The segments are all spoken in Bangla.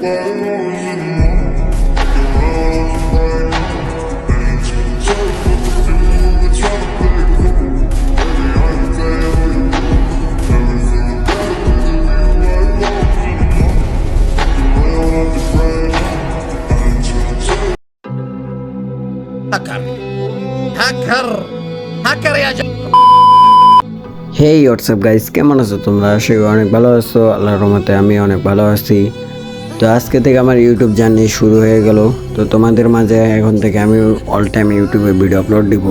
হেই হোয়াটসঅ্যাপ গাইস, কেমন আছো তোমরা? আশা করি অনেক ভালো আছো। আল্লাহর রহমতে আমি অনেক ভালো আছি। তো আজকে থেকে আমার ইউটিউব জার্নি শুরু হয়ে গেল। তো তোমাদের মাঝে এখন থেকে আমি অল টাইম ইউটিউবে ভিডিও আপলোড দিব।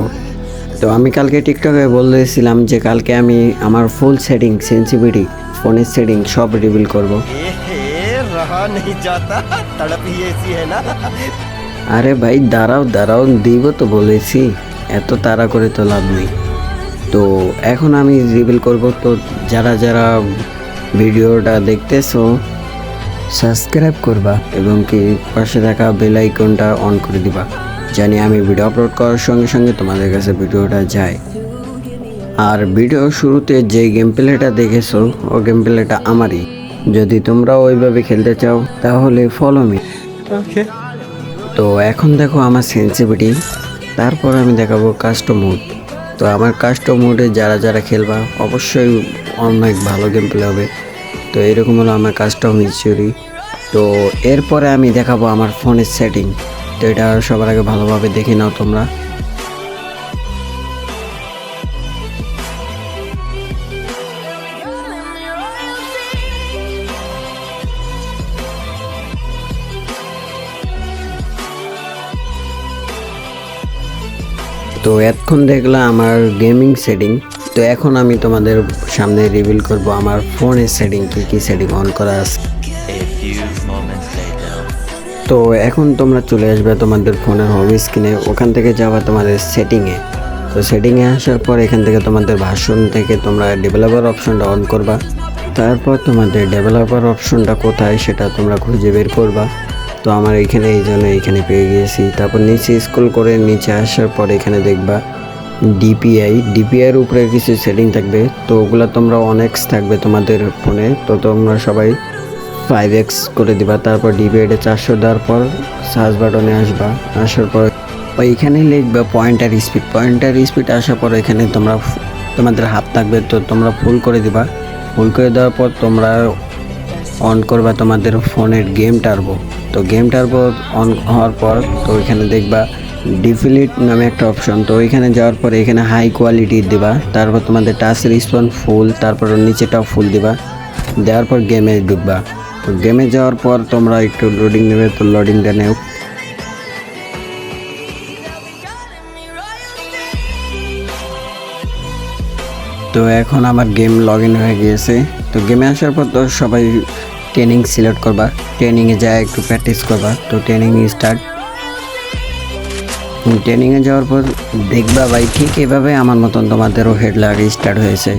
তো আমি কালকে টিকটকে বলেছিলাম যে কালকে আমি আমার ফুল সেটিং, সেন্সিটিভিটি, ফোনের সেটিং সব রিভিল করব। আরে ভাই দাঁড়াও দিব তো বলেছি, এত তাড়া করে তো লাভ নেই। তো এখন আমি রিভিল করব। তো যারা যারা ভিডিওটা দেখতেছো সাবস্ক্রাইব করবা এবং কি পাশে থাকা বেল আইকনটা অন করে দিবা, জানি আমি ভিডিও আপলোড করার সঙ্গে সঙ্গে তোমাদের কাছে ভিডিওটা যায়। আর ভিডিও শুরুতে যে গেম প্লেটা দেখেছো ও গেম প্লেটা আমারই। যদি তোমরা ওইভাবে খেলতে চাও তাহলে ফলো মি। তো এখন দেখো আমার সেন্সিটিভিটি, তারপর আমি দেখাবো কাস্টম মোড। তো আমার কাস্টম মোডে যারা যারা খেলবা অবশ্যই অনেক ভালো গেম প্লে হবে। তো এরকম হলো আমার কাস্টম হিস্টোরি। তো এরপরে আমি দেখাবো আমার ফোনের সেটিং। তো এটা সবার আগে ভালোভাবে দেখে নাও তোমরা। তো এতক্ষণ দেখলাম আমার গেমিং সেটিং। তো এখন আমি তোমাদের সামনে রিভিল করব আমার ফোনের সেটিং, কি সেটিং অন করা আছে। তো এখন তোমরা চলে আসবে তোমাদের ফোনের হোম স্ক্রিনে, ওখান থেকে যাবা তোমাদের সেটিংয়ে। তো সেটিংয়ে আসার পর এখান থেকে তোমাদের ভার্সন থেকে তোমরা ডেভেলপার অপশনটা অন করবা। তারপর তোমাদের ডেভেলপার অপশনটা কোথায় সেটা তোমরা খুঁজে বের করবা। তো আমার এইখানে এই জন্য এইখানে পেয়ে গিয়েছি। তারপর নিচে স্ক্রল করে নিচে আসার পর এখানে দেখবা ডিপিআইয়ের উপরে কিছু সেটিং থাকবে। তো ওগুলো তোমরা অনেক্স থাকবে তোমাদের ফোনে, তো তোমরা সবাই 5x করে দিবা। তারপর ডিপিআইটা 400 দেওয়ার পর সার্চ বাটনে আসবা। আসার পর ওইখানে লিখবা পয়েন্টার স্পিড আসার পর এখানে তোমরা তোমাদের হাত থাকবে, তো তোমরা ফুল করে দিবা। ফুল করে দেওয়ার পর তোমরা অন করবা তোমাদের ফোনের গেম টার্বো। তো গেম টার্বো অন হওয়ার পর তো এখানে দেখবা ডিফিলিট নামে একটা অপশন। তো ওইখানে যাওয়ার পর এখানে হাই কোয়ালিটি দিবা। তারপর তোমাদের টাচ রেসপন্স ফুল, তারপর নিচেটাও ফুল দিবা। দেওয়ার পর গেমে ঢুকবা। তো গেমে যাওয়ার পর তোমরা একটু লোডিং নেবে, তো লোডিংটা নেও। তো এখন আমার গেম লগ ইন হয়ে গিয়েছে। তো গেমে আসার পর তো সবাই ট্রেনিং সিলেক্ট করবা, ট্রেনিংয়ে যায় একটু প্র্যাকটিস করবা। তো ট্রেনিং স্টার্ট। ট্রেনিংয়ে যাওয়ার পর দেখবা ভাই ঠিক এভাবে আমার মতন তোমাদেরও হেড লাগা স্টার্ট হয়েছে।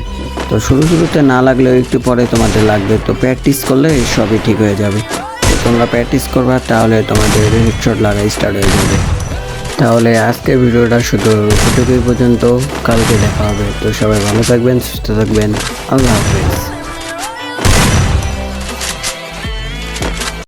তো শুরুতে না লাগলেও একটু পরে তোমাদের লাগবে। তো প্র্যাকটিস করলে সবই ঠিক হয়ে যাবে। তো তোমরা প্র্যাকটিস করবা, তাহলে তোমাদের হেডশট লাগা স্টার্ট হয়ে যাবে। তাহলে আজকের ভিডিওটা শুধু এটুকুই পর্যন্ত, কালকে দেখা হবে। তো সবাই ভালো থাকবেন, সুস্থ থাকবেন, আল্লাহ হাফেজ।